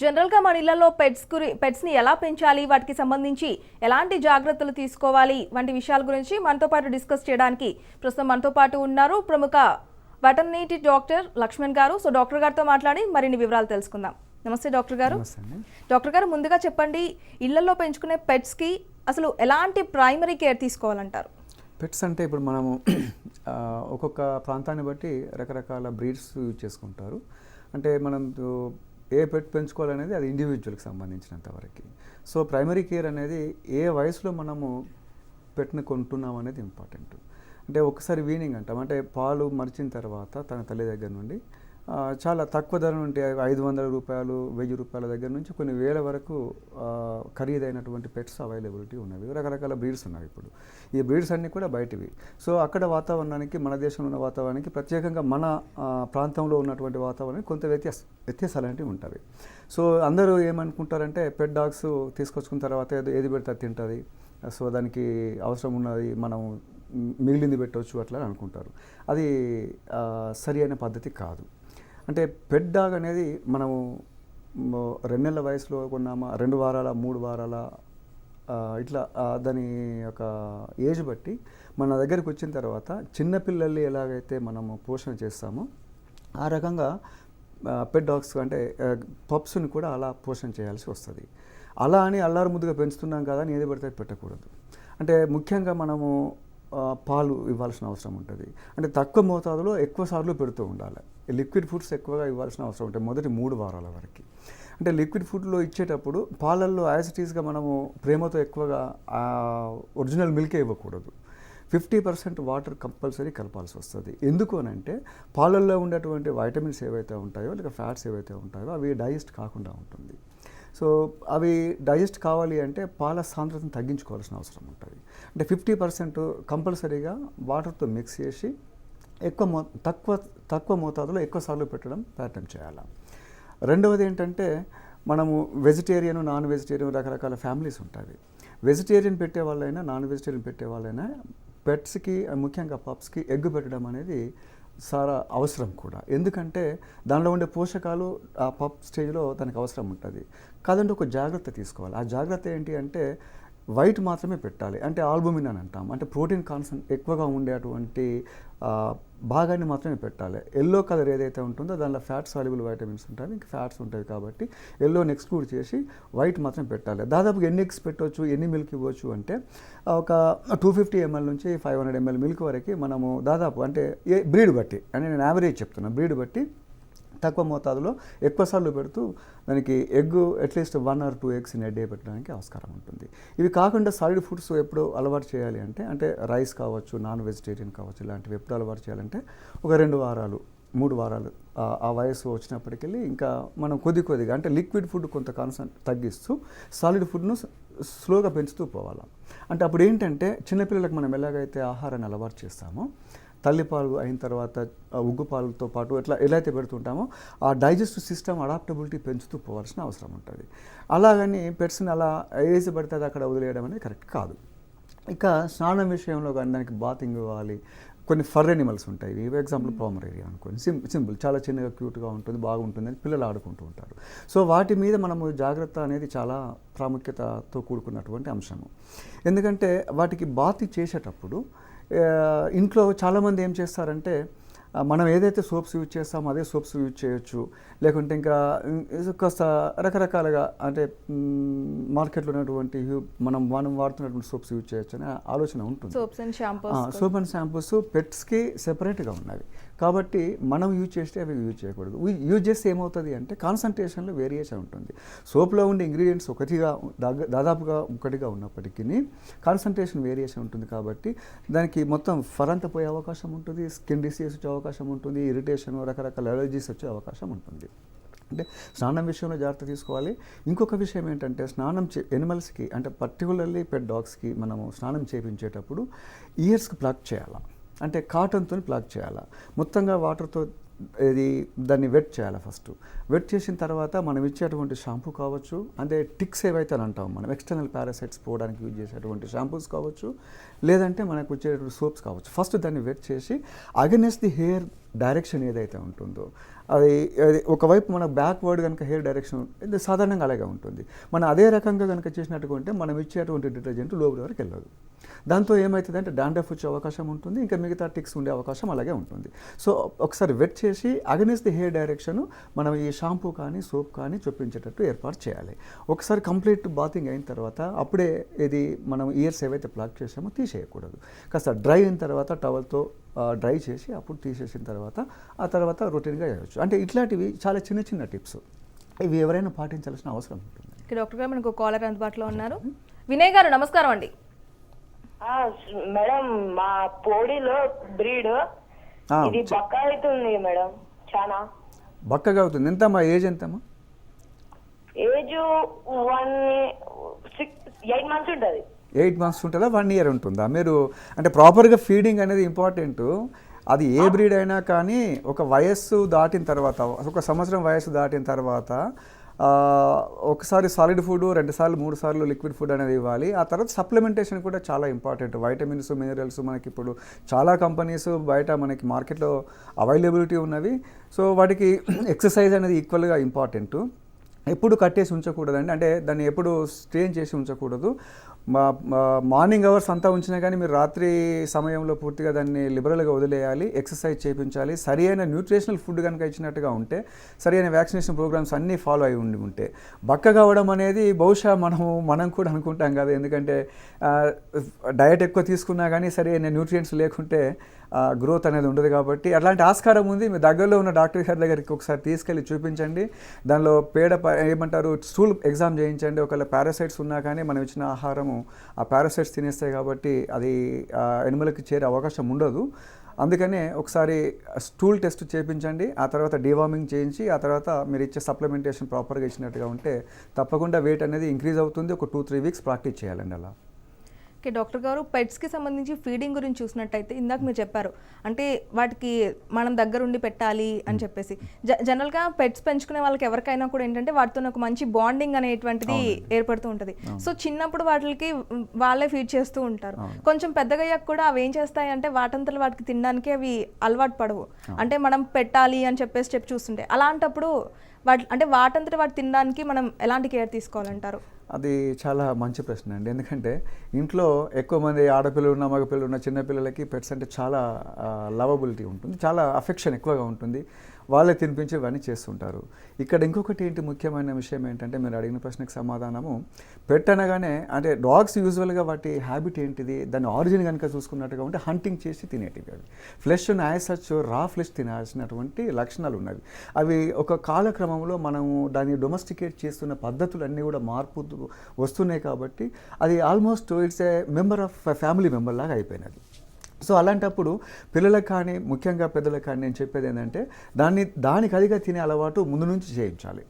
జనరల్గా మన ఇళ్లలో పెట్స్ని ఎలా పెంచాలి, వాటికి సంబంధించి ఎలాంటి జాగ్రత్తలు తీసుకోవాలి వంటి విషయాల గురించి మనతో పాటు డిస్కస్ చేయడానికి ప్రస్తుతం మనతో పాటు ఉన్నారు ప్రముఖ వెటర్నరీ డాక్టర్ లక్ష్మణ్ గారు. సో డాక్టర్ గారితో మాట్లాడి మరిన్ని వివరాలు తెలుసుకుందాం. నమస్తే డాక్టర్ గారు. డాక్టర్ గారు, ముందుగా చెప్పండి, ఇళ్లలో పెంచుకునే పెట్స్కి అసలు ఎలాంటి ప్రైమరీ కేర్ తీసుకోవాలంటారు? పెట్స్ అంటే ఇప్పుడు మనము ఒక్కొక్క ప్రాంతాన్ని బట్టి రకరకాల బ్రీడ్స్ యూజ్ చేసుకుంటారు. అంటే మనం ఏ పెట్ పెంచుకోవాలనేది అది ఇండివిజువల్కి సంబంధించినంత వరకు. సో ప్రైమరీ కేర్ అనేది ఏ వయసులో మనము పెట్ని కొంటున్నాం అనేది ఇంపార్టెంట్. అంటే ఒకసారి వీనింగ్ అంటాం, అంటే పాలు మరిచిన తర్వాత తన తల్లి దగ్గర నుండి చాలా తక్కువ ధర నుండి 500 రూపాయలు 1000 రూపాయల దగ్గర నుంచి కొన్ని వేల వరకు ఖరీదైనటువంటి పెట్స్ అవైలబిలిటీ ఉన్నవి. రకరకాల బ్రీడ్స్ ఉన్నాయి ఇప్పుడు. ఈ బ్రీడ్స్ అన్నీ కూడా బయటివి. సో అక్కడ వాతావరణానికి, మన దేశంలో ఉన్న వాతావరణానికి, ప్రత్యేకంగా మన ప్రాంతంలో ఉన్నటువంటి వాతావరణానికి కొంత వ్యత్యాసాలు అనేవి ఉంటాయి. సో అందరూ ఏమనుకుంటారంటే పెట్ డాగ్స్ తీసుకొచ్చుకున్న తర్వాత ఏది పెడితే తింటుంది, సో దానికి అవసరం ఉన్నది మనం మిగిలింది పెట్టవచ్చు అట్లా అనుకుంటారు. అది సరి అయిన పద్ధతి కాదు. అంటే పెట్ డాగ్ అనేది మనము 2 నెలల వయసులో కొన్నామా, 2 వారాల 3 వారాల ఇట్లా దాని యొక్క ఏజ్ బట్టి మన దగ్గరికి వచ్చిన తర్వాత చిన్నపిల్లల్ని ఎలాగైతే మనము పోషణ చేస్తామో ఆ రకంగా పెట్ డాగ్స్ అంటే పప్స్ని కూడా అలా పోషణ చేయాల్సి వస్తుంది. అలా అని అల్లారు ముద్దుగా పెంచుతున్నాం కదా అని ఏది పడితే పెట్టకూడదు. అంటే ముఖ్యంగా మనము పాలు ఇవ్వాల్సిన అవసరం ఉంటుంది. అంటే తక్కువ మోతాదులో ఎక్కువ సార్లు పెడుతూ ఉండాలి. లిక్విడ్ ఫుడ్స్ ఎక్కువగా ఇవ్వాల్సిన అవసరం ఉంటుంది మొదటి 3 వారాల వరకు. అంటే లిక్విడ్ ఫుడ్లో ఇచ్చేటప్పుడు పాలల్లో యాజ్ ఇట్ ఈస్గా మనము ప్రేమతో ఎక్కువగా ఒరిజినల్ మిల్కే ఇవ్వకూడదు. 50% వాటర్ కంపల్సరీ కలపాల్సి వస్తుంది. ఎందుకు అని అంటే పాలల్లో ఉండేటువంటి వైటమిన్స్ ఏవైతే ఉంటాయో లేక ఫ్యాట్స్ ఏవైతే ఉంటాయో అవి డైజెస్ట్ కాకుండా ఉంటుంది. సో అవి డైజెస్ట్ కావాలి అంటే పాల సాంద్రతను తగ్గించుకోవాల్సిన అవసరం ఉంటుంది. అంటే 50% కంపల్సరీగా వాటర్తో మిక్స్ చేసి తక్కువ మోతాదులో ఎక్కువ సార్లు పెట్టడం ప్రయత్నం చేయాలి. రెండవది ఏంటంటే మనము వెజిటేరియన్, నాన్ వెజిటేరియన్ రకరకాల ఫ్యామిలీస్ ఉంటాయి. వెజిటేరియన్ పెట్టే వాళ్ళైనా నాన్ వెజిటేరియన్ పెట్టే వాళ్ళైనా పెట్స్కి ముఖ్యంగా పప్స్కి ఎగ్ పెట్టడం అనేది చాలా అవసరం కూడా. ఎందుకంటే దానిలో ఉండే పోషకాలు ఆ పప్ స్టేజ్లో దానికి అవసరం ఉంటుంది. కాదంటే ఒక జాగ్రత్త తీసుకోవాలి. ఆ జాగ్రత్త ఏంటి అంటే వైట్ మాత్రమే పెట్టాలి. అంటే ఆల్బుమిన్ అని అంటాం, అంటే ప్రోటీన్ కాన్సెంట్ ఎక్కువగా ఉండేటువంటి భాగాన్ని మాత్రమే పెట్టాలి. ఎల్లో కలర్ ఏదైతే ఉంటుందో దానిలో ఫ్యాట్ సాల్యుబుల్ వైటమిన్స్ ఉంటాయి, ఇంకా ఫ్యాట్స్ ఉంటాయి కాబట్టి ఎల్లోని ఎక్స్క్లూడ్ చేసి వైట్ మాత్రం పెట్టాలి. దాదాపుగా ఎన్ని ఎగ్స్ పెట్టవచ్చు, ఎన్ని మిల్క్ ఇవ్వచ్చు అంటే ఒక 250 ml నుంచి 500 ml మిల్క్ వరకు మనము దాదాపు, అంటే బ్రీడ్ బట్టి, అంటే నేను యావరేజ్ చెప్తున్నాను, బ్రీడ్ బట్టి తక్కువ మోతాదులో ఎక్కువ సార్లు పెడుతూ దానికి egg at least 1 or 2 eggs in a day పెట్టడానికి ఆస్కారం ఉంటుంది. ఇవి కాకుండా సాలిడ్ ఫుడ్స్ ఎప్పుడు అలవాటు చేయాలి అంటే రైస్ కావచ్చు, నాన్ వెజిటేరియన్ కావచ్చు, ఇలాంటివి ఎప్పుడు అలవాటు చేయాలంటే ఒక 2 వారాలు 3 వారాలు ఆ వయసు వచ్చినప్పటికీ ఇంకా మనం కొద్దిగా అంటే లిక్విడ్ ఫుడ్ కొంత కాన్సెంట్ తగ్గిస్తూ సాలిడ్ ఫుడ్ను స్లోగా పెంచుతూ పోవాలి. అంటే అప్పుడు ఏంటంటే చిన్నపిల్లలకు మనం ఎలాగైతే ఆహారాన్ని అలవాటు చేస్తామో తల్లిపాలు అయిన తర్వాత ఉగ్గు పాలతో పాటు ఎలా అయితే పెడుతుంటామో ఆ డైజెస్టివ్ సిస్టమ్ అడాప్టబిలిటీ పెంచుతూ పోవాల్సిన అవసరం ఉంటుంది. అలాగని పెట్స్ని అలా ఏజ్ పడితే అది అక్కడ వదిలేయడం అనేది కరెక్ట్ కాదు. ఇక స్నానం విషయంలో కానీ దానికి బాతింగ్ ఇవ్వాలి. కొన్ని ఫర్ ఎనిమల్స్ ఉంటాయి. ఎగ్జాంపుల్ పామరేరియా అనుకోండి, సింపుల్, చాలా చిన్నగా క్యూట్గా ఉంటుంది, బాగుంటుంది అని పిల్లలు ఆడుకుంటూ ఉంటారు. సో వాటి మీద మనము జాగ్రత్త అనేది చాలా ప్రాముఖ్యతతో కూడుకున్నటువంటి అంశము. ఎందుకంటే వాటికి బాత్ చేసేటప్పుడు ఇంట్లో చాలామంది ఏం చేస్తారంటే మనం ఏదైతే సోప్స్ యూజ్ చేస్తామో అదే సోప్స్ యూజ్ చేయొచ్చు, లేకుంటే ఇంకా కాస్త రకరకాలుగా అంటే మార్కెట్లో ఉన్నటువంటి మనం వాడుతున్నటువంటి సోప్స్ యూజ్ చేయొచ్చు అనే ఆలోచన ఉంటుంది. సోప్ అండ్ షాంపూస్ పెట్స్కి సెపరేట్గా ఉన్నవి కాబట్టి మనం యూజ్ చేస్తే అవి యూజ్ చేయకూడదు. యూజ్ చేస్తే ఏమవుతుంది అంటే కాన్సన్ట్రేషన్లో వేరియేషన్ ఉంటుంది. సోప్లో ఉండే ఇంగ్రీడియంట్స్ దాదాపుగా ఒకటిగా ఉన్నప్పటికీ కాన్సన్ట్రేషన్ వేరియేషన్ ఉంటుంది కాబట్టి దానికి మొత్తం ఫర్ అంతా పోయే అవకాశం ఉంటుంది, స్కిన్ డిసీజ్ వచ్చే అవకాశం ఉంటుంది, ఇరిటేషన్, రకరకాల అలర్జీస్ వచ్చే అవకాశం ఉంటుంది. అంటే స్నానం విషయంలో జాగ్రత్త తీసుకోవాలి. ఇంకొక విషయం ఏంటంటే ఎనిమల్స్కి అంటే పర్టికులర్లీ పెట్ డాగ్స్కి మనము స్నానం చేయించేటప్పుడు ఇయర్స్కి ప్లగ్ చేయాలి. అంటే కాటన్తో ప్లగ్ చేయాలి. మొత్తంగా వాటర్తో ఇది దాన్ని వెట్ చేయాలి. ఫస్ట్ వెట్ చేసిన తర్వాత మనం ఇచ్చేటువంటి షాంపూ కావచ్చు, అంటే టిక్స్ ఏవైతే అని అంటాం మనం, ఎక్స్టర్నల్ పారాసైట్స్ పోవడానికి యూజ్ చేసేటువంటి షాంపూస్ కావచ్చు, లేదంటే మనకు వచ్చేటువంటి సోప్స్ కావచ్చు. ఫస్ట్ దాన్ని వెట్ చేసి అగెన్స్ట్ ది హెయిర్ డైరెక్షన్ ఏదైతే ఉంటుందో అది ఒకవైపు మన బ్యాక్వర్డ్ కనుక హెయిర్ డైరెక్షన్ ఇది సాధారణంగా అలాగే ఉంటుంది. మనం అదే రకంగా కనుక చేసినట్టుకుంటే మనం ఇచ్చేటువంటి డిటర్జెంట్ లోపల వరకు వెళ్ళదు. దాంతో ఏమవుతుందంటే డాండ్రఫ్ వచ్చే అవకాశం ఉంటుంది, ఇంకా మిగతా టిక్స్ ఉండే అవకాశం అలాగే ఉంటుంది. సో ఒకసారి వెట్ చేసి అగెన్స్ట్ ది హెయిర్ డైరెక్షన్ మనం ఈ షాంపూ కానీ సోప్ కానీ చొప్పించేటట్టు ఏర్పాటు చేయాలి. ఒకసారి కంప్లీట్ బాతింగ్ అయిన తర్వాత అప్పుడే ఇది మనం ఇయర్స్ ఏవైతే ప్లాక్ చేసామో తీసేయకూడదు. కాస్త డ్రై అయిన తర్వాత టవల్తో డ్రై చేసి అప్పుడు తీసేసిన తర్వాత ఆ తర్వాత రొటీన్గా చేయవచ్చు. అంటే ఇట్లాంటివి చాలా చిన్న చిన్న టిప్స్, ఇవి ఎవరైనా పాటించాల్సిన అవసరం ఉంటుంది. డాక్టర్ గారు మనకు కాలర్ అందుబాటులో ఉన్నారు. వినయ్ గారు నమస్కారం అండి. మేడం మా పోడిలో బ్రీడ్ ఇది బక్క అవుతుంది మేడం, చాలా బక్కగా అవుతుంది. ఎంతమ్మా ఏజ్? ఎంతమ్మా ఏజ్? 8 months ఉంటుంది. 8 months ఉంటుందా? 1 year ఉంటుందా? మీరు అంటే ప్రాపర్గా ఫీడింగ్ అనేది ఇంపార్టెంట్. అది ఏ బ్రీడ్ అయినా కానీ ఒక వయస్సు దాటిన తర్వాత, ఒక సంవత్సరం వయస్సు దాటిన తర్వాత ఒకసారి సాలిడ్ ఫుడ్, 2 సార్లు 3 సార్లు లిక్విడ్ ఫుడ్ అనేది ఇవ్వాలి. ఆ తర్వాత సప్లిమెంటేషన్ కూడా చాలా ఇంపార్టెంట్. వైటమిన్స్, మినరల్స్ మనకి ఇప్పుడు చాలా కంపెనీస్ బయట మనకి మార్కెట్లో అవైలబిలిటీ ఉన్నవి. సో వాటికి ఎక్సర్సైజ్ అనేది ఈక్వల్గా ఇంపార్టెంట్. ఎప్పుడు కట్టేసి ఉంచకూడదండి, అంటే దాన్ని ఎప్పుడు స్ట్రెయిన్ చేసి ఉంచకూడదు. మార్నింగ్ అవర్స్ అంతా ఉంచినా కానీ మీరు రాత్రి సమయంలో పూర్తిగా దాన్ని లిబరల్గా వదిలేయాలి. ఎక్సర్సైజ్ చేయించాలి. సరి అయిన న్యూట్రిషనల్ ఫుడ్ కనుక ఇచ్చినట్టుగా ఉంటే, సరి అయిన వ్యాక్సినేషన్ ప్రోగ్రామ్స్ అన్నీ ఫాలో అయి ఉంటే బక్క కావడం అనేది బహుశా మనం కూడా అనుకుంటాం కదా. ఎందుకంటే డయట్ ఎక్కువ తీసుకున్నా కానీ సరి అయిన న్యూట్రియంట్స్ లేకుంటే గ్రోత్ అనేది ఉండదు. కాబట్టి అలాంటి ఆస్కారం ఉంది. మీ దగ్గరలో ఉన్న డాక్టర్ గారి దగ్గరికి ఒకసారి తీసుకెళ్ళి చూపించండి. దానిలో ఏమంటారు స్టూల్ ఎగ్జామ్ చేయించండి. ఒకవేళ పారాసైట్స్ ఉన్నా కానీ మనం ఇచ్చిన ఆహారము ఆ పారాసైట్స్ తినేస్తాయి కాబట్టి అది ఎనిమల్కి చేరే అవకాశం ఉండదు. అందుకనే ఒకసారి స్టూల్ టెస్ట్ చేయించండి. ఆ తర్వాత డీవార్మింగ్ చేయించి ఆ తర్వాత మీరు ఇచ్చే సప్లిమెంటేషన్ ప్రాపర్గా ఇచ్చినట్టుగా ఉంటే తప్పకుండా వెయిట్ అనేది ఇంక్రీజ్ అవుతుంది. ఒక 2-3 weeks ప్రాక్టీస్ చేయాలండి అలా. ఓకే డాక్టర్ గారు, పెట్స్కి సంబంధించి ఫీడింగ్ గురించి చూసినట్టయితే ఇందాక మీరు చెప్పారు, అంటే వాటికి మనం దగ్గరుండి పెట్టాలి అని చెప్పేసి. జనరల్గా పెట్స్ పెంచుకునే వాళ్ళకి ఎవరికైనా కూడా ఏంటంటే వాటితో ఒక మంచి బాండింగ్ అనేటువంటిది ఏర్పడుతూ ఉంటుంది. సో చిన్నప్పుడు వాటికి వాళ్ళే ఫీడ్ చేస్తూ ఉంటారు. కొంచెం పెద్దగా అయ్యాక కూడా అవి ఏం చేస్తాయి అంటే వాటంతలు వాటికి తినడానికి అవి అలవాటు పడవు. అంటే మనం పెట్టాలి అని చెప్పి చూస్తుంటే అలాంటప్పుడు వాటంతట వాటి తినడానికి మనం ఎలాంటి కేర్ తీసుకోవాలంటారు? అది చాలా మంచి ప్రశ్న అండి. ఎందుకంటే ఇంట్లో ఎక్కువ మంది ఆడపిల్లలు ఉన్న, మగపిల్లలు ఉన్న, చిన్నపిల్లలకి పెట్స్ అంటే చాలా లవబిలిటీ ఉంటుంది, చాలా అఫెక్షన్ ఎక్కువగా ఉంటుంది. వాళ్ళే తినిపించి ఇవన్నీ చేస్తుంటారు. ఇక్కడ ఇంకొకటి ఏంటి ముఖ్యమైన విషయం ఏంటంటే, మీరు అడిగిన ప్రశ్నకు సమాధానము, పెట్ అనగానే అంటే డాగ్స్ యూజువల్గా వాటి హ్యాబిట్ ఏంటిది, దాని ఆరిజిన్ కనుక చూసుకున్నట్టుగా ఉంటే హంటింగ్ చేసి తినేటివి. అవి ఫ్లెష్ యాజ్ సచ్ రా ఫ్లెష్ తినాల్సినటువంటి లక్షణాలు ఉన్నవి. అవి ఒక కాలక్రమంలో మనము దాన్ని డొమెస్టికేట్ చేస్తున్న పద్ధతులు అన్నీ కూడా మార్పు వస్తున్నాయి. కాబట్టి అది almost it's a member of family member లాగా అయిపోయినది. సో అలాంటప్పుడు పిల్లలకు కానీ ముఖ్యంగా పెద్దలకు కానీ నేను చెప్పేది ఏంటంటే దానికి అదిగా తినే అలవాటు ముందు నుంచి చేయించాలి.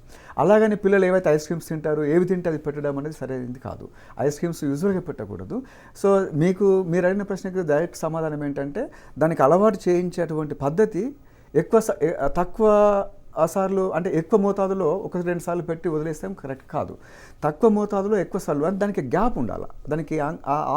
అలాగని పిల్లలు ఏవైతే ఐస్ క్రీమ్స్ తింటారు, ఏవి తింటే అది పెట్టడం అనేది సరైనది కాదు. ఐస్ క్రీమ్స్ యూజువల్గా పెట్టకూడదు. సో మీరు అడిగిన ప్రశ్నకు డైరెక్ట్ సమాధానం ఏంటంటే, దానికి అలవాటు చేయించేటువంటి పద్ధతి తక్కువ సార్లు, అంటే ఎక్కువ మోతాదులో 1-2 సార్లు పెట్టి వదిలేస్తాం కరెక్ట్ కాదు. తక్కువ మోతాదులో ఎక్కువ సార్లు, అంటే దానికి గ్యాప్ ఉండాలి, దానికి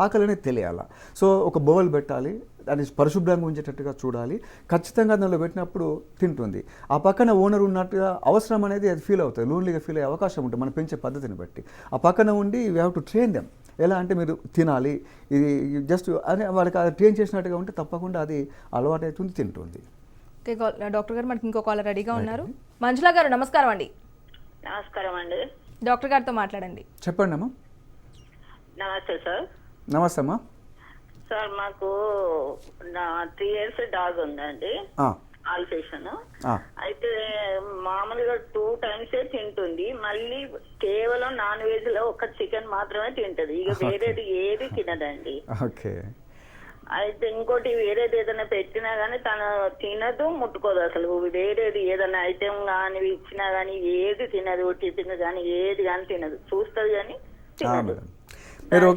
ఆకలి అనేది తెలియాలి. సో ఒక బౌల్ పెట్టాలి, దాన్ని పరిశుభ్రంగా ఉంచేటట్టుగా చూడాలి. ఖచ్చితంగా దానిలో పెట్టినప్పుడు తింటుంది. ఆ పక్కన ఓనర్ ఉన్నట్టుగా అవసరం అనేది అది ఫీల్ అవుతుంది, లోన్లీగా ఫీల్ అయ్యే అవకాశం ఉంటుంది మనం పెంచే పద్ధతిని బట్టి. ఆ పక్కన ఉండి we have to train them. ఎలా అంటే మీరు తినాలి, ఇది జస్ట్ అని వాళ్ళకి అది ట్రైన్ చేసినట్టుగా ఉంటే తప్పకుండా అది అలవాటు అవుతుంది, తింటుంది. డాక్టర్ గారు మనకి ఇంకో కాలర్ రెడీగా ఉన్నారు. మంజుల గారు నమస్కారం అండి. నమస్కారం అండి. డాక్టర్ గారితో మాట్లాడండి. చెప్పండి అమ్మా. నమస్తే సార్. నమస్తే అమ్మా. సార్ మాకు 3 years డాగ్ ఉందండి, ఆల్ఫేషన్. అయితే మామూలుగా 2 times తింటుంది. మళ్ళీ కేవలం నాన్ వెజ్ లో ఒక చికెన్ మాత్రమే తింటది, ఇక వేరేది ఏది తినదండి. ఓకే. అయితే ఇంకోటి వేరేది ఏదైనా పెట్టినా గానీ తను తినదు, ముట్టుకోదు. అసలు వేరేది ఏదైనా ఐటెం కానీ ఇచ్చినా గానీ ఏది తినదు, టిఫిన్ కానీ ఏది కానీ తినదు, చూస్తుంది కానీ తినదు. మీరు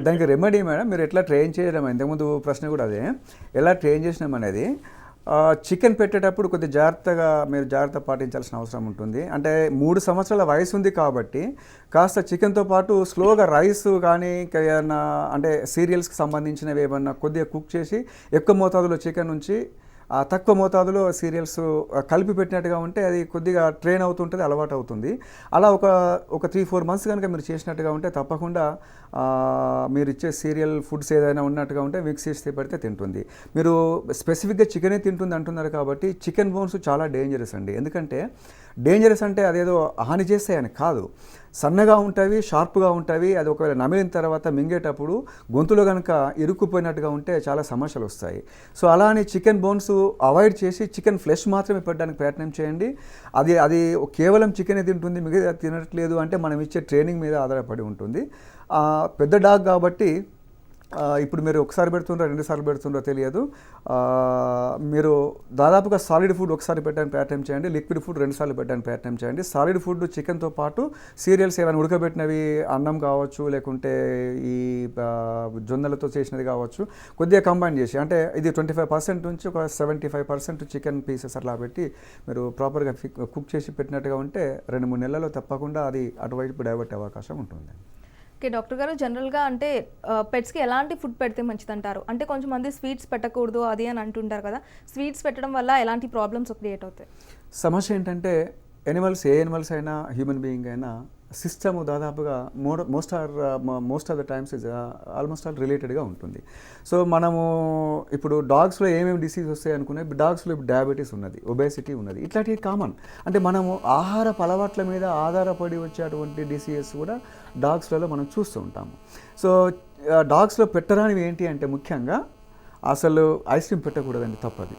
దానికి రెమెడీ మేడం, మీరు ఎట్లా ట్రైన్ చేయడం, ఇంతకుముందు ప్రశ్న కూడా అదే, ఎలా ట్రైన్ చేసినాం అనేది, చికెన్ పెట్టేటప్పుడు కొద్దిగా జాగ్రత్తగా మీరు జాగ్రత్త పాటించాల్సిన అవసరం ఉంటుంది. అంటే 3 సంవత్సరాల వయసు ఉంది కాబట్టి కాస్త చికెన్తో పాటు స్లోగా రైస్ కానీ ఇంకా ఏమన్నా అంటే సీరియల్స్కి సంబంధించినవి ఏమన్నా కొద్దిగా కుక్ చేసి ఎక్కువ మోతాదులో చికెన్ నుంచి తక్కువ మోతాదులో సీరియల్స్ కలిపి పెట్టినట్టుగా ఉంటే అది కొద్దిగా ట్రైన్ అవుతుంటుంది, అలవాటు అవుతుంది. అలా ఒక 3-4 మంత్స్ కనుక మీరు చేసినట్టుగా ఉంటే తప్పకుండా మీరు ఇచ్చే సీరియల్ ఫుడ్స్ ఏదైనా ఉన్నట్టుగా ఉంటే మిక్స్ చేసి పెడితే తింటుంది. మీరు స్పెసిఫిక్గా చికెనే తింటుంది అంటున్నారు కాబట్టి చికెన్ బోన్స్ చాలా డేంజరస్ అండి. ఎందుకంటే డేంజరస్ అంటే అదేదో హాని చేస్తాయని కాదు, సన్నగా ఉంటాయి, షార్ప్గా ఉంటాయి. అది ఒకవేళ నమిలిన తర్వాత మింగేటప్పుడు గొంతులో కనుక ఇరుక్కుపోయినట్టుగా ఉంటే చాలా సమస్యలు వస్తాయి. సో అలా అని చికెన్ బోన్స్ అవాయిడ్ చేసి చికెన్ ఫ్లెష్ మాత్రమే పెట్టడానికి ప్రయత్నం చేయండి. అది కేవలం చికెనే తింటుంది, మిగతా తినట్లేదు అంటే మనం ఇచ్చే ట్రైనింగ్ మీద ఆధారపడి ఉంటుంది. పెద్ద డాగ్ కాబట్టి ఇప్పుడు మీరు ఒకసారి పెడుతుండ్రో 2 సార్లు పెడుతుండ్రో తెలియదు. మీరు దాదాపుగా సాలిడ్ ఫుడ్ ఒకసారి పెట్టడానికి ప్రయత్నం చేయండి, లిక్విడ్ ఫుడ్ 2 సార్లు పెట్టడానికి ప్రయత్నం చేయండి. సాలిడ్ ఫుడ్ చికెన్తో పాటు సీరియల్స్ ఏమైనా ఉడకబెట్టినవి అన్నం కావచ్చు, లేకుంటే ఈ జొన్నలతో చేసినది కావచ్చు, కొద్దిగా కంబైన్ చేసి అంటే ఇది 25% నుంచి ఒక 75% చికెన్ పీసెస్ అట్లా పెట్టి మీరు ప్రాపర్గా కుక్ చేసి పెట్టినట్టుగా ఉంటే 2-3 నెలల్లో తప్పకుండా అది అటువైపు డైవర్ట్ అయ్యే అవకాశం ఉంటుంది. ఓకే డాక్టర్ గారు, జనరల్గా అంటే పెట్స్కి ఎలాంటి ఫుడ్ పెడితే మంచిది అంటారు? అంటే కొంచెంమంది స్వీట్స్ పెట్టకూడదు అది అని అంటుంటారు కదా, స్వీట్స్ పెట్టడం వల్ల ఎలాంటి ప్రాబ్లమ్స్ క్రియేట్ అవుతాయి? సమస్య ఏంటంటే ఏ ఎనిమల్స్ అయినా హ్యూమన్ బీయింగ్ అయినా సిస్టమ్ దాదాపుగా most of the times is almost all రిలేటెడ్గా ఉంటుంది. సో మనము ఇప్పుడు డాగ్స్లో ఏమేమి డిసీజ్ వస్తాయి అనుకునే, డాగ్స్లో ఇప్పుడు డయాబెటీస్ ఉన్నది, ఒబేసిటీ ఉన్నది, ఇట్లాంటివి కామన్. అంటే మనము ఆహారపు అలవాట్ల మీద ఆధారపడి వచ్చేటువంటి డిసీజెస్ కూడా డాగ్స్లలో మనం చూస్తూ ఉంటాము. సో డాగ్స్లో పెట్టరానివి ఏంటి అంటే ముఖ్యంగా అసలు ఐస్ క్రీమ్ పెట్టకూడదండి, తప్పది.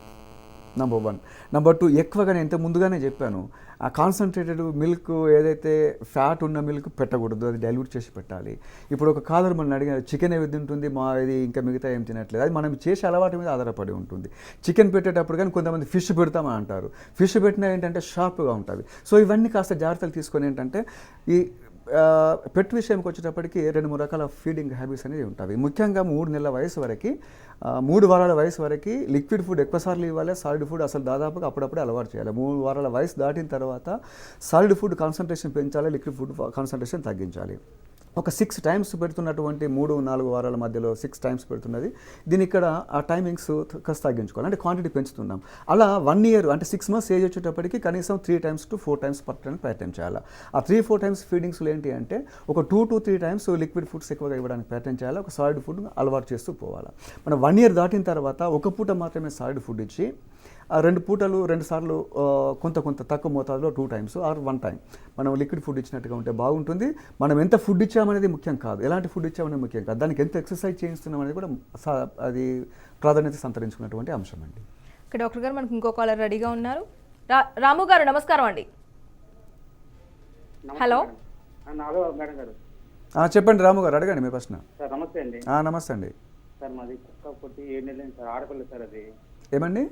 నెంబర్ 1. నెంబర్ 2, ఎక్కువగా నేను ఇంత ముందుగానే చెప్పాను, ఆ కాన్సన్ట్రేటెడ్ మిల్క్ ఏదైతే ఫ్యాట్ ఉన్న మిల్క్ పెట్టకూడదు, అది డైల్యూట్ చేసి పెట్టాలి. ఇప్పుడు ఒక కాలర్ మనం అడిగారు చికెన్ ఏవి తింటుంది, ఇది ఇంకా మిగతా ఏం తినట్లేదు, అది మనం చేసే అలవాటు మీద ఆధారపడి ఉంటుంది. చికెన్ పెట్టేటప్పుడు కానీ కొంతమంది ఫిష్ పెడతామని అంటారు, ఫిష్ పెట్టినా ఏంటంటే షార్ప్గా ఉంటుంది. సో ఇవన్నీ కాస్త జాగ్రత్తలు తీసుకొని ఏంటంటే ఈ పెట్ విషయంకి వచ్చేటప్పటికి 2-3 రకాల ఫీడింగ్ హ్యాబిట్స్ అనేవి ఉంటాయి. ముఖ్యంగా 3 నెలల వయసు వరకు, 3 వారాల వయసు వరకు లిక్విడ్ ఫుడ్ ఎక్కువసార్లు ఇవ్వాలి, సాలిడ్ ఫుడ్ అసలు దాదాపుగా అప్పుడప్పుడే అలవాటు చేయాలి. 3 వారాల వయసు దాటిన తర్వాత సాలిడ్ ఫుడ్ కాన్సన్ట్రేషన్ పెంచాలి, లిక్విడ్ ఫుడ్ కాన్సన్ట్రేషన్ తగ్గించాలి. ఒక 6 టైమ్స్ పెడుతున్నటువంటి 3-4 వారాల మధ్యలో 6 టైమ్స్ పెడుతున్నది, దీని ఇక్కడ ఆ టైమింగ్స్ కాస్త తగ్గించుకోవాలి, అంటే క్వాంటిటీ పెంచుతున్నాం. అలా 1 ఇయర్ అంటే 6 months ఏజ్ వచ్చేటప్పటికి కనీసం 3 times to 4 times పెట్టడానికి ప్రయత్నం చేయాలి. ఆ 3-4 times ఫీడింగ్స్లో ఏంటి అంటే ఒక 2 to 3 times లిక్విడ్ ఫుడ్స్ ఎక్కువగా ఇవ్వడానికి ప్రయత్నం చేయాలి, ఒక సాలిడ్ ఫుడ్ అలవాటు చేస్తూ పోవాలి. మనం 1 year దాటిన తర్వాత ఒక పూట మాత్రమే సాలిడ్ ఫుడ్ ఇచ్చి 2 పూటలు 2 సార్లు కొంత తక్కువ మోతాదులో 2 times ఆర్ 1 time మనం లిక్విడ్ ఫుడ్ ఇచ్చినట్టుగా ఉంటే బాగుంటుంది. మనం ఎంత ఫుడ్ ఇచ్చామనేది ముఖ్యం కాదు, ఎలాంటి ఫుడ్ ఇచ్చామనేది ముఖ్యం కాదు, దానికి ఎంత ఎక్సర్సైజ్ చేయిస్తున్నాం అనేది కూడా అది ప్రాధాన్యత సంతరించుకున్నటువంటి అంశం అండి. ఓకే డాక్టర్ గారు, మనకి ఇంకో కాలర్ రెడీగా ఉన్నారు. రాము గారు నమస్కారం అండి. హలో మేడం గారు. చెప్పండి రాము గారు, అడగండి మీ ప్రశ్న. సార్ నమస్తే అండి. నమస్తే అండి. సార్ మాది కుక్క పుట్టి 7 నెలలు సార్, ఆడపిల్ల సార్. అది ఏమండి?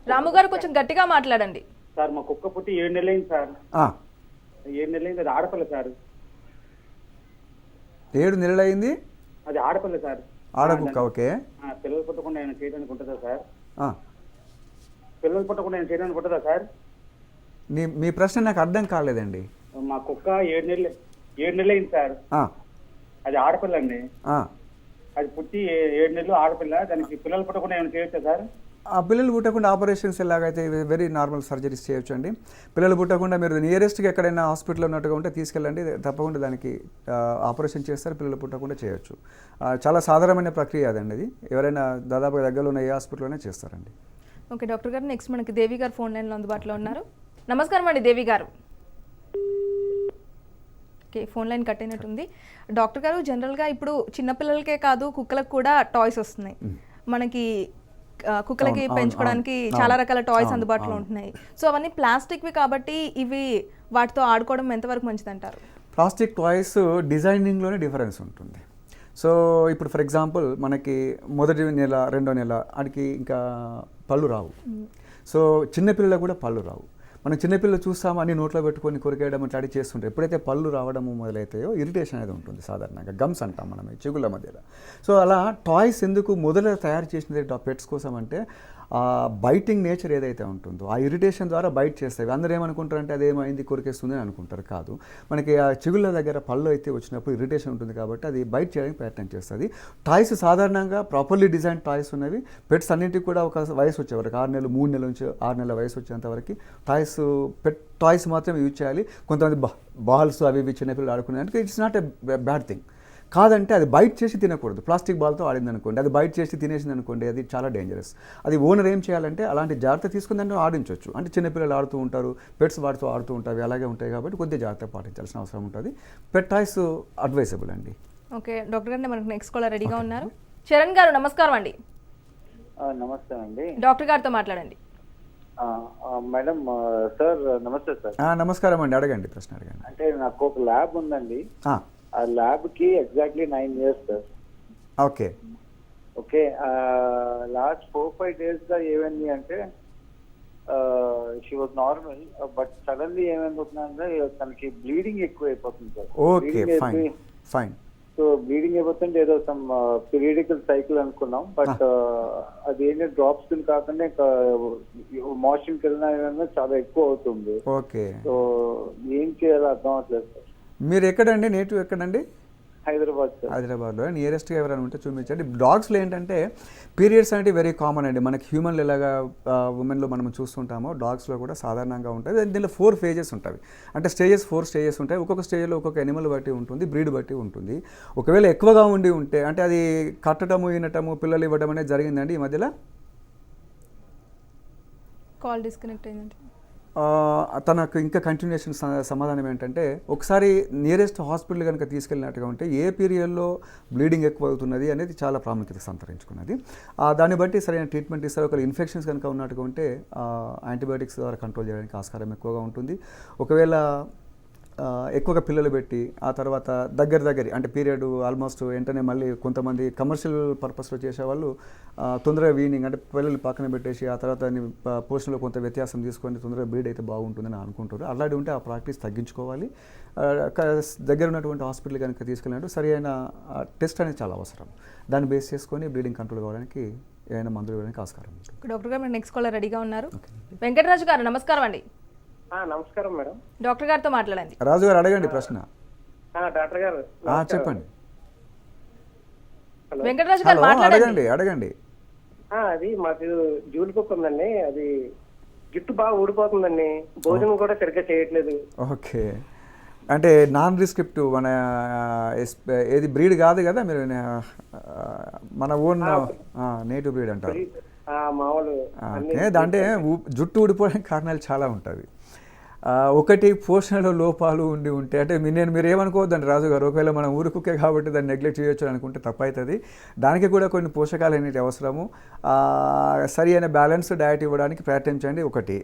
రాము గారు కొంచెం గట్టిగా మాట్లాడండి. సార్ మా కుక్క పుట్టి 7 నెలలైంది సార్. 7 నెలలైంది, అది ఆడపిల్ల సార్. 7 నెలలైంది, అది ఆడపిల్ల సార్. ఆడకుక్క. ఓకే. పిల్లలు పుట్టకుండా ఆయన చేయడానికి ఉంటుందా సార్? పిల్లలు పుట్టకుండా ఆయన చేయడానికి ఉంటుందా సార్? మీ ప్రశ్న నాకు అర్థం కాలేదండి. మా కుక్క 7 నెలలైంది సార్, అది ఆడపిల్ల అండి. అది పుట్టి 7 నెలలు ఆడపిల్ల, దానికి పిల్లలు పుట్టకుండా ఏమైనా చేయొచ్చా సార్? పిల్లలు పుట్టకుండా ఆపరేషన్స్ ఎలాగైతే వెరీ నార్మల్ సర్జరీస్ చేయొచ్చు అండి. పిల్లలు పుట్టకుండా మీరు నియరెస్ట్గా ఎక్కడైనా హాస్పిటల్లో ఉన్నట్టుగా ఉంటే తీసుకెళ్ళండి, తప్పకుండా దానికి ఆపరేషన్ చేస్తారు, పిల్లలు పుట్టకుండా చేయొచ్చు. చాలా సాధారణమైన ప్రక్రియ అదండి, అది ఎవరైనా దాదాపు దగ్గరలో ఉన్న ఏ హాస్పిటల్లోనే చేస్తారండి. ఓకే డాక్టర్ గారు, నెక్స్ట్ మనకి దేవి గారు ఫోన్ లైన్లో అందుబాటులో ఉన్నారు. నమస్కారం అండి దేవి గారు. ఓకే, ఫోన్ లైన్ కట్ అయినట్టుంది. డాక్టర్ గారు, జనరల్గా ఇప్పుడు చిన్నపిల్లలకే కాదు కుక్కలకు కూడా టాయ్స్ వస్తున్నాయి. మనకి కుక్కలకి పెంచుకోవడానికి చాలా రకాల టాయ్స్ అందుబాటులో ఉంటున్నాయి. సో అవన్నీ ప్లాస్టిక్వి కాబట్టి ఇవి వాటితో ఆడుకోవడం ఎంతవరకు మంచిది అంటారు? ప్లాస్టిక్ టాయ్స్ డిజైనింగ్లోనే డిఫరెన్స్ ఉంటుంది. సో ఇప్పుడు ఫర్ ఎగ్జాంపుల్ మనకి మొదటి నెల 2వ నెల ఆడికి ఇంకా పళ్ళు రావు. సో చిన్నపిల్లలకు కూడా పళ్ళు రావు. మనం చిన్నపిల్లలు చూస్తాము అన్ని నోట్లో పెట్టుకొని కొరికేయడం అట్లాంటి చేస్తుంటారు. ఎప్పుడైతే పళ్ళు రావడము మొదలైతాయో ఇరిటేషన్ అనేది ఉంటుంది, సాధారణంగా గమ్స్ అంటాం మనం చెగుళ్ళ మధ్యలో. సో అలా టాయ్స్ ఎందుకు మొదట తయారు చేసినది పెట్స్ కోసం అంటే బైటింగ్ నేచర్ ఏదైతే ఉంటుందో ఆ ఇరిటేషన్ ద్వారా బైట్ చేస్తాయి. అందరూ ఏమనుకుంటారంటే అదేమైంది కొరికేస్తుంది అని అనుకుంటారు. కాదు, మనకి ఆ చిగుళ్ళ దగ్గర పళ్ళు అయితే వచ్చినప్పుడు ఇరిటేషన్ ఉంటుంది కాబట్టి అది బైట్ చేయడానికి ప్రయత్నం చేస్తుంది. టాయ్స్ సాధారణంగా ప్రాపర్లీ డిజైన్ టాయ్స్ ఉన్నవి. పెట్స్ అన్నింటికి కూడా ఒక వయసు వచ్చేవరకు 6 నెలలు 3 నెలల నుంచి 6 నెలల వయసు వచ్చేంత వరకు టాయ్స్ మాత్రమే యూజ్ చేయాలి. కొంతమంది బాల్స్ అవి ఇవి చిన్నపిల్లలు ఆడుకునేందుకు it's not a bad thing. కాదంటే అది బైట్ చేసి తినకూడదు. ప్లాస్టిక్ బాల్తో ఆడింది అనుకోండి, అది బైట్ చేసి తినేసింది అనుకోండి, అది చాలా డేంజరస్. అది ఓనర్ ఏం చేయాలంటే అలాంటి జాగ్రత్త తీసుకుని దాన్ని ఆడించవచ్చు. అంటే చిన్నపిల్లలు ఆడుతూ ఉంటారు, పెట్స్ వాటితో ఆడుతూ ఉంటారు, అలాగే ఉంటాయి కాబట్టి కొద్దిగా జాగ్రత్త పాటించాల్సిన అవసరం ఉంటుంది. పెట్ టాయ్స్ అడ్వైజబుల్ అండి. ఓకే డాక్టర్ గారు, మనకు నెక్స్ట్ కాలర్ రెడీగా ఉన్నారు. చరణ్ గారు నమస్కారం అండి. నమస్తే అండి. డాక్టర్ గారితో మాట్లాడండి. మేడం సార్ నమస్తే సార్. నమస్కారం అండి, అడగండి, ప్రశ్న అడగండి. అంటే నాకు ఒక ల్యాబ్ ఉందండి. ఆ ల్యాబ్ కి exactly 9 years sir. Okay okay last 4-5 days గా ఏమైంది అంటే she was normal, but suddenly ఏమైపోతుందంటే తనకి బ్లీడింగ్ ఎక్కువ అయిపోతుంది సార్. Okay fine. సో బ్లీడింగ్ అయిపోతుంటే ఏదో సమ్ పీరియడికల్ సైకిల్ అనుకున్నాం, బట్ అది ఏంటంటే డ్రాప్స్ కాకుండా ఇంకా మోషన్కి వెళ్ళినా చాలా ఎక్కువ అవుతుంది. ఓకే, సో ఏం చేయాలో అర్థం అవట్లేదు సార్. మీరు ఎక్కడండి, నేటివ్ ఎక్కడండి? హైదరాబాద్ సార్. హైదరాబాద్లో నియరెస్ట్గా ఎవరైనా ఉంటే చూపించండి. డాగ్స్లో ఏంటంటే పీరియడ్స్ అనేవి వెరీ కామన్ అండి. మనకి హ్యూమన్లు ఎలాగా ఉమెన్లో మనం చూస్తుంటామో డాగ్స్లో కూడా సాధారణంగా ఉంటుంది. దీనిలో 4 phases ఉంటాయి. అంటే 4 స్టేజెస్ ఉంటాయి. ఒక్కొక్క స్టేజ్లో ఒక్కొక్క ఎనిమల్ బట్టి ఉంటుంది, బ్రీడ్ బట్టి ఉంటుంది. ఒకవేళ ఎక్కువగా ఉండి ఉంటే అంటే అది కట్టడము, వినటము, పిల్లలు ఇవ్వడం అనేది జరిగిందండి ఈ మధ్యలో? కాల్ డిస్కనెక్ట్ అయిందండి. తనకు ఇంకా కంటిన్యూషన్ సమాధానం ఏంటంటే ఒకసారి నియరెస్ట్ హాస్పిటల్ కనుక తీసుకెళ్ళినట్టుగా ఉంటే ఏ పీరియడ్లో బ్లీడింగ్ ఎక్కువ అవుతున్నది అనేది చాలా ప్రాముఖ్యత సంతరించుకున్నది. దాన్ని బట్టి సరైన ట్రీట్మెంట్ ఇస్తారు. ఒకవేళ ఇన్ఫెక్షన్స్ కనుక ఉన్నట్టుగా ఉంటే యాంటీబయాటిక్స్ ద్వారా కంట్రోల్ చేయడానికి ఆస్కారం ఎక్కువగా ఉంటుంది. ఒకవేళ ఎక్కువగా పిల్లలు పెట్టి ఆ తర్వాత దగ్గర అంటే పీరియడ్ ఆల్మోస్ట్ వెంటనే మళ్ళీ కొంతమంది కమర్షియల్ పర్పస్లో చేసేవాళ్ళు తొందరగా వీనింగ్ అంటే పిల్లలు పక్కన పెట్టేసి ఆ తర్వాత పోషణలో కొంత వ్యత్యాసం తీసుకొని తొందరగా బ్రీడ్ అయితే బాగుంటుందని అనుకుంటారు. అలాంటి ఉంటే ఆ ప్రాక్టీస్ తగ్గించుకోవాలి. దగ్గర ఉన్నటువంటి హాస్పిటల్ కనుక తీసుకెళ్ళినట్టు సరి అయిన టెస్ట్ అనేది చాలా అవసరం. దాన్ని బేస్ చేసుకొని బ్లీడింగ్ కంట్రోల్ కావడానికి ఏమైనా మందులు ఇవ్వడానికి ఆస్కారం ఉంటుంది. డాక్టర్ గారు, నెక్స్ట్ కాలర్ రెడీగా ఉన్నారు. వెంకటరాజు గారు నమస్కారం అండి. నమస్కారం మేడం. డాక్టర్ గారితో మాట్లాడండి. రాజు గారు అడగండి ప్రశ్న. డాక్టర్ గారు చెప్పండి. వెంకటరాజు గారు మాట్లాడండి. అడగండి. అది మాకు జూలు కుక్క ఉందండి, అది జుట్టు బాగా ఊడిపోతుందండి, భోజనం కూడా సరిగ్గా చేయట్లేదు. ఓకే, అంటే నాన్ రిస్క్రిప్టివ్ మన ఏది బ్రీడ్ కాదు కదా, మీరు మన ఓన్ నేటివ్ బ్రీడ్ అంటారు. మామూలు అంటే జుట్టు ఊడిపోవడానికి కారణాలు చాలా ఉంటుంది. ఒకటి పోషణలో లోపాలు ఉండి ఉంటే అంటే మీరు ఏమనుకోవద్దండి రాజు గారు, ఒకవేళ మనం ఊరుకుకే కాబట్టి దాన్ని నెగ్లెక్ట్ చేయొచ్చు అనుకుంటే తప్పవుతుంది. దానికి కూడా కొన్ని పోషకాలు అనేవి అవసరము. సరి అయిన బ్యాలెన్స్ డయట్ ఇవ్వడానికి ప్రయత్నించండి ఒకటి.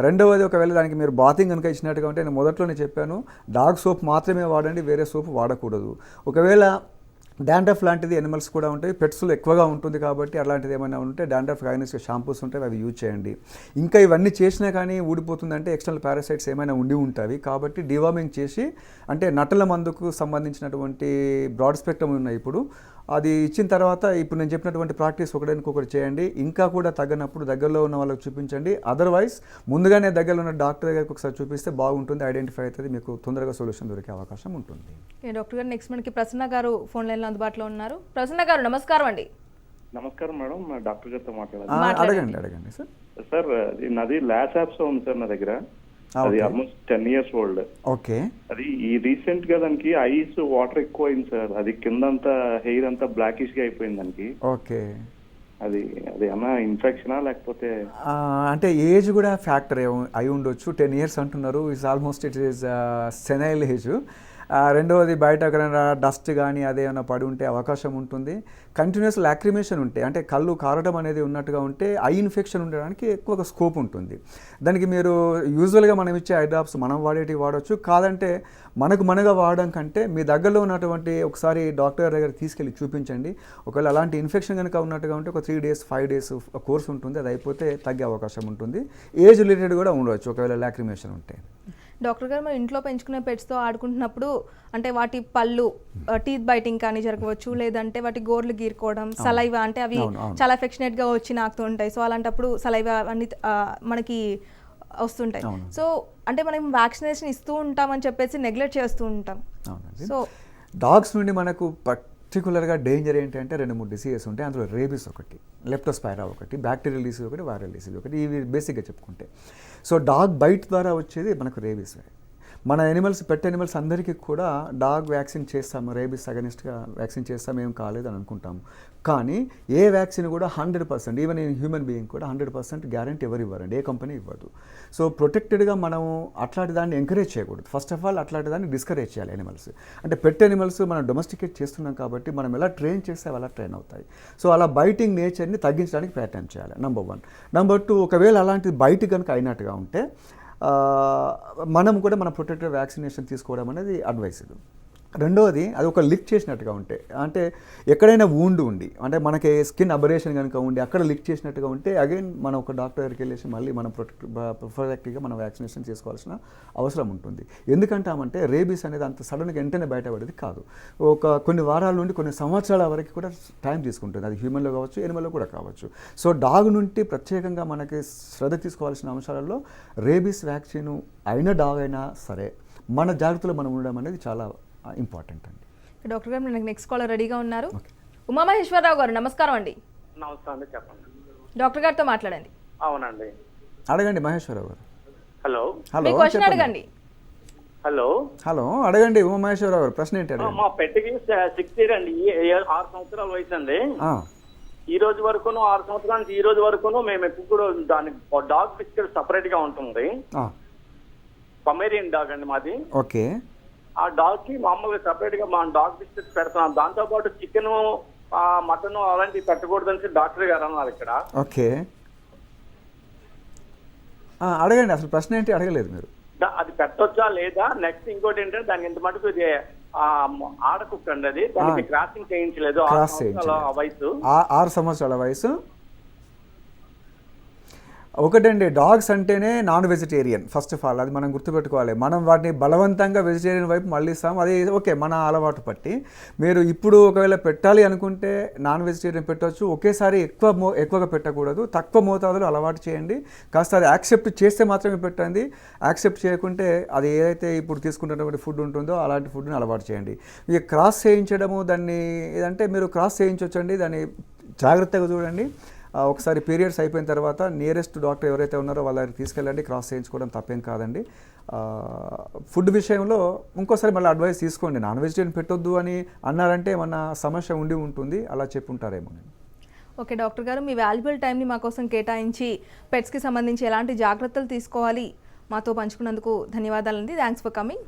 రెండవది, ఒకవేళ దానికి మీరు బాతింగ్ కనుక ఇచ్చినట్టుగా ఉంటే నేను మొదట్లోనే చెప్పాను, డాగ్ సోప్ మాత్రమే వాడండి, వేరే సోప్ వాడకూడదు. ఒకవేళ డాండ్రఫ్ లాంటిది ఎనిమల్స్ కూడా ఉంటాయి, పెట్స్లో ఎక్కువగా ఉంటుంది కాబట్టి అలాంటిది ఏమైనా ఉంటే డాండ్రఫ్ అగైనెస్ట్ షాంపూస్ ఉంటాయి, అవి యూజ్ చేయండి. ఇంకా ఇవన్నీ చేసినా కానీ ఊడిపోతుందంటే ఎక్స్టర్నల్ పారాసైట్స్ ఏమైనా ఉండి ఉంటాయి కాబట్టి డివార్మింగ్ చేసి, అంటే నట్టల మందుకు సంబంధించినటువంటి బ్రాడ్ స్పెక్ట్రమ్ ఉన్నాయి ఇప్పుడు, అది ఇచ్చిన తర్వాత ఇప్పుడు నేను చెప్పినటువంటి ప్రాక్టీస్ ఒకటి చేయండి. ఇంకా కూడా తగ్గనప్పుడు దగ్గరలో ఉన్న వాళ్ళకి చూపించండి. అదర్వైజ్ ముందుగానే దగ్గరలో ఉన్న డాక్టర్ దగ్గరికి ఒకసారి చూపిస్తే బాగుంటుంది, ఐడెంటిఫై అవుతుంది, మీకు తొందరగా సొల్యూషన్ దొరికే అవకాశం ఉంటుంది. డాక్టర్ గారు, నెక్స్ట్ మనకి ప్రసన్న గారు ఫోన్ లైన్లో అందుబాటులో ఉన్నారు. ప్రసన్న గారు నమస్కారం అండి. నమస్కారం మేడం, డాక్టర్ గారితో మాట్లాడాలి. అడగండి సార్. సార్ నాది ల్యాష్ యాప్స్ ఉంది సార్ నా దగ్గర, అది ఆల్మోస్ట్ 10 years old. ఓకే, అది ఈ రీసెంట్ గా దానికి ఐస్ వాటర్ ఎక్కువ అయింది సార్, అది కిందంతా హెయిర్ అంతా బ్లాకిష్ గా అయిపోయింది దానికి. ఓకే, అది ఏమన్నా ఇన్ఫెక్షనా లేకపోతే? అంటే ఏజ్ కూడా ఫ్యాక్టర్ అయి ఉండొచ్చు. 10 years అంటున్నారు, it's almost it is senile age. రెండవది, బయట ఎక్కడైనా డస్ట్ కానీ అదేమైనా పడి ఉంటే అవకాశం ఉంటుంది. కంటిన్యూస్ లాక్రిమేషన్ ఉంటే అంటే కళ్ళు కారడం అనేది ఉన్నట్టుగా ఉంటే ఐ ఇన్ఫెక్షన్ ఉండడానికి ఎక్కువగా స్కోప్ ఉంటుంది. దానికి మీరు యూజువల్గా మనం ఇచ్చే ఐ డ్రాప్స్ మనం వాడేటివి వాడచ్చు. కాదంటే మనగా వాడడం కంటే మీ దగ్గరలో ఉన్నటువంటి ఒకసారి డాక్టర్ దగ్గర తీసుకెళ్ళి చూపించండి. ఒకవేళ అలాంటి ఇన్ఫెక్షన్ కనుక ఉన్నట్టుగా ఉంటే ఒక 3 days 5 days కోర్స్ ఉంటుంది, అది అయిపోతే తగ్గే అవకాశం ఉంటుంది. ఏజ్ రిలేటెడ్ కూడా ఉండవచ్చు ఒకవేళ లాక్రిమేషన్ ఉంటే. డాక్టర్ గారు మరి ఇంట్లో పెంచుకునే పెట్స్తో ఆడుకుంటున్నప్పుడు అంటే వాటి పళ్ళు టీత్ బైటింగ్ కానీ జరగవచ్చు, లేదంటే వాటి గోర్లు గీరుకోవడం, సలైవా అంటే అవి చాలా ఎఫెక్షనేట్గా వచ్చి నాకుతూ ఉంటాయి. సో అలాంటప్పుడు సలైవా అన్ని మనకి వస్తుంటాయి. సో అంటే మనం వ్యాక్సినేషన్ ఇస్తూ ఉంటామని చెప్పేసి నెగ్లెక్ట్ చేస్తూ ఉంటాం. సో డాగ్స్ నుండి మనకు పర్టికులర్గా డేంజర్ ఏంటంటే 2-3 డిసీజెస్ ఉంటాయి. అందులో రేబీస్ ఒకటి, లెప్టోస్పైరా ఒకటి, బ్యాక్టీరియల్ డిసీజ్ ఒకటి, వైరల్ డిసీజ్ ఒకటి. ఇవి బేసిక్గా చెప్పుకుంటే సో డాగ్ బైట్ ద్వారా వచ్చేది మనకు రేబీస్. మన ఎనిమల్స్, పెట్ ఎనిమల్స్ అందరికీ కూడా డాగ్ వ్యాక్సిన్ చేస్తాము, రేబీస్ అగనిస్ట్గా వ్యాక్సిన్ చేస్తాము, ఏం కాలేదని అనుకుంటాము. కానీ ఏ వ్యాక్సిన్ కూడా 100%, ఈవెన్ ఇన్ హ్యూమన్ బీయింగ్ కూడా 100% గ్యారంటీ ఎవరు ఇవ్వరండి, ఏ కంపెనీ ఇవ్వదు. సో ప్రొటెక్టెడ్గా మనం అట్లాంటి దాన్ని ఎంకరేజ్ చేయకూడదు. ఫస్ట్ ఆఫ్ ఆల్ అట్లాంటి దాన్ని డిస్కరేజ్ చేయాలి. ఎనిమల్స్ అంటే పెట్ ఎనిమల్స్ మనం డొమెస్టికేట్ చేస్తున్నాం కాబట్టి మనం ఎలా ట్రైన్ చేస్తే అలా ట్రైన్ అవుతాయి. సో అలా బైటింగ్ నేచర్ని తగ్గించడానికి ప్రయత్నం చేయాలి, నెంబర్ 1. నెంబర్ 2, ఒకవేళ అలాంటి బయట కనుక అయినట్టుగా ఉంటే మనం కూడా మన ప్రొటెక్టివ్ వ్యాక్సినేషన్ తీసుకోవడం అనేది అడ్వైజబుల్. రెండవది, అది ఒక లిక్ చేసినట్టుగా ఉంటే, అంటే ఎక్కడైనా వూండ్ ఉండి, అంటే స్కిన్ అబరేషన్ కనుక ఉండి అక్కడ లిక్ చేసినట్టుగా ఉంటే అగైన్ మనం ఒక డాక్టర్ దగ్గరికి వెళ్ళేసి మళ్ళీ మనం ప్రొఫైలాక్టిక్గా మనం వ్యాక్సినేషన్ చేసుకోవాల్సిన అవసరం ఉంటుంది. ఎందుకంటామంటే రేబీస్ అనేది అంత సడన్గా వెంటనే బయటపడేది కాదు. కొన్ని వారాల నుండి కొన్ని సంవత్సరాల వరకు కూడా టైం తీసుకుంటుంది. అది హ్యూమన్లో కావచ్చు, ఎనిమల్లో కూడా కావచ్చు. సో డాగ్ నుండి ప్రత్యేకంగా మనకి శ్రద్ధ తీసుకోవాల్సిన అంశాలలో రేబీస్ వ్యాక్సిన్ అయిన డాగ్ అయినా సరే మన జాగ్రత్తలో మనం ఉండడం అనేది చాలా ఇంపార్టెంట్ అండి. డాక్టర్ గారు మనకి నెక్స్ట్ కాలర్ రెడీగా ఉన్నారు. ఉమామహేశ్వరరావు గారు నమస్కారం అండి. నమస్కారం అండి, చెప్పండి. డాక్టర్ గారితో మాట్లాడండి. అవునండి, అడగండి మహేశ్వరరావు గారు. హలో మీ క్వశ్చన్ అడగండి. హలో అడగండి ఉమామహేశ్వరరావు గారు, ప్రశ్న ఏంటి అడగండి. మా పెట్టుకి 6 ఇయర్ అండి, 6 సంవత్సరాల వయసు అండి. ఈ రోజు వరకును 6 సంవత్సరాల నుంచి ఈ రోజు వరకును మేము ఎప్పుడు దాని డాగ్ బిస్కెట్ సపరేట్ గా ఉంటుంది. పమేరియన్ డాగ్ అండి మాది. ఓకే. ఆ డాగ్ కి మామూలుగా సపరేట్ గా మనం డాగ్ బిస్కెట్స్ పెడతాం. దాంతో పాటు చికెన్, మటన్ అలాంటివి పెట్టకూడదని డాక్టర్ గారు అన్నారు ఇక్కడ. ఓకే, అడగండి. అసలు ప్రశ్న ఏంటి అడగలేదు మీరు. అది పెట్టొచ్చా లేదా? నెక్స్ట్ ఇంకోటి ఏంటంటే దానికి ఎంత మటుకు ఇది ఆడకుక్క అండి, అది దానికి క్రాసింగ్ చేయించలేదు. 6 సంవత్సరాల వయసు. ఒకటండి, డాగ్స్ అంటేనే non vegetarian. First of all అది మనం గుర్తుపెట్టుకోవాలి. మనం వాటిని బలవంతంగా వెజిటేరియన్ వైపు మళ్ళిస్తాం. అది ఓకే, మన అలవాటు పట్టి. మీరు ఇప్పుడు ఒకవేళ పెట్టాలి అనుకుంటే నాన్ వెజిటేరియన్ పెట్టవచ్చు. ఒకేసారి ఎక్కువగా పెట్టకూడదు. తక్కువ మోతాదులో అలవాటు చేయండి. కాస్త అది యాక్సెప్ట్ చేస్తే మాత్రమే పెట్టండి. యాక్సెప్ట్ చేయకుంటే అది ఏదైతే ఇప్పుడు తీసుకుంటున్నటువంటి ఫుడ్ ఉంటుందో అలాంటి ఫుడ్ని అలవాటు చేయండి. ఇక క్రాస్ చేయించడము, దాన్ని ఏదంటే మీరు క్రాస్ చేయించవచ్చండి. దాన్ని జాగ్రత్తగా చూడండి. ఒకసారి పీరియడ్స్ అయిపోయిన తర్వాత నియరెస్ట్ డాక్టర్ ఎవరైతే ఉన్నారో వాళ్ళ దగ్గరికి తీసుకెళ్ళండి. క్రాస్ చేయించుకోవడం తప్పేం కాదండి. ఫుడ్ విషయంలో ఇంకోసారి మళ్ళీ అడ్వైస్ తీసుకోండి. నాన్ వెజిటేరియన్ పెట్టొద్దు అని అన్నారంటే ఏమన్నా సమస్య ఉంటుంది, అలా చెప్పుంటారేమో. ఓకే డాక్టర్ గారు, మీ వాల్యుబుల్ టైంని మా కోసం కేటాయించి పెట్స్కి సంబంధించి ఎలాంటి జాగ్రత్తలు తీసుకోవాలి మాతో పంచుకున్నందుకు ధన్యవాదాలండి. Thanks for coming.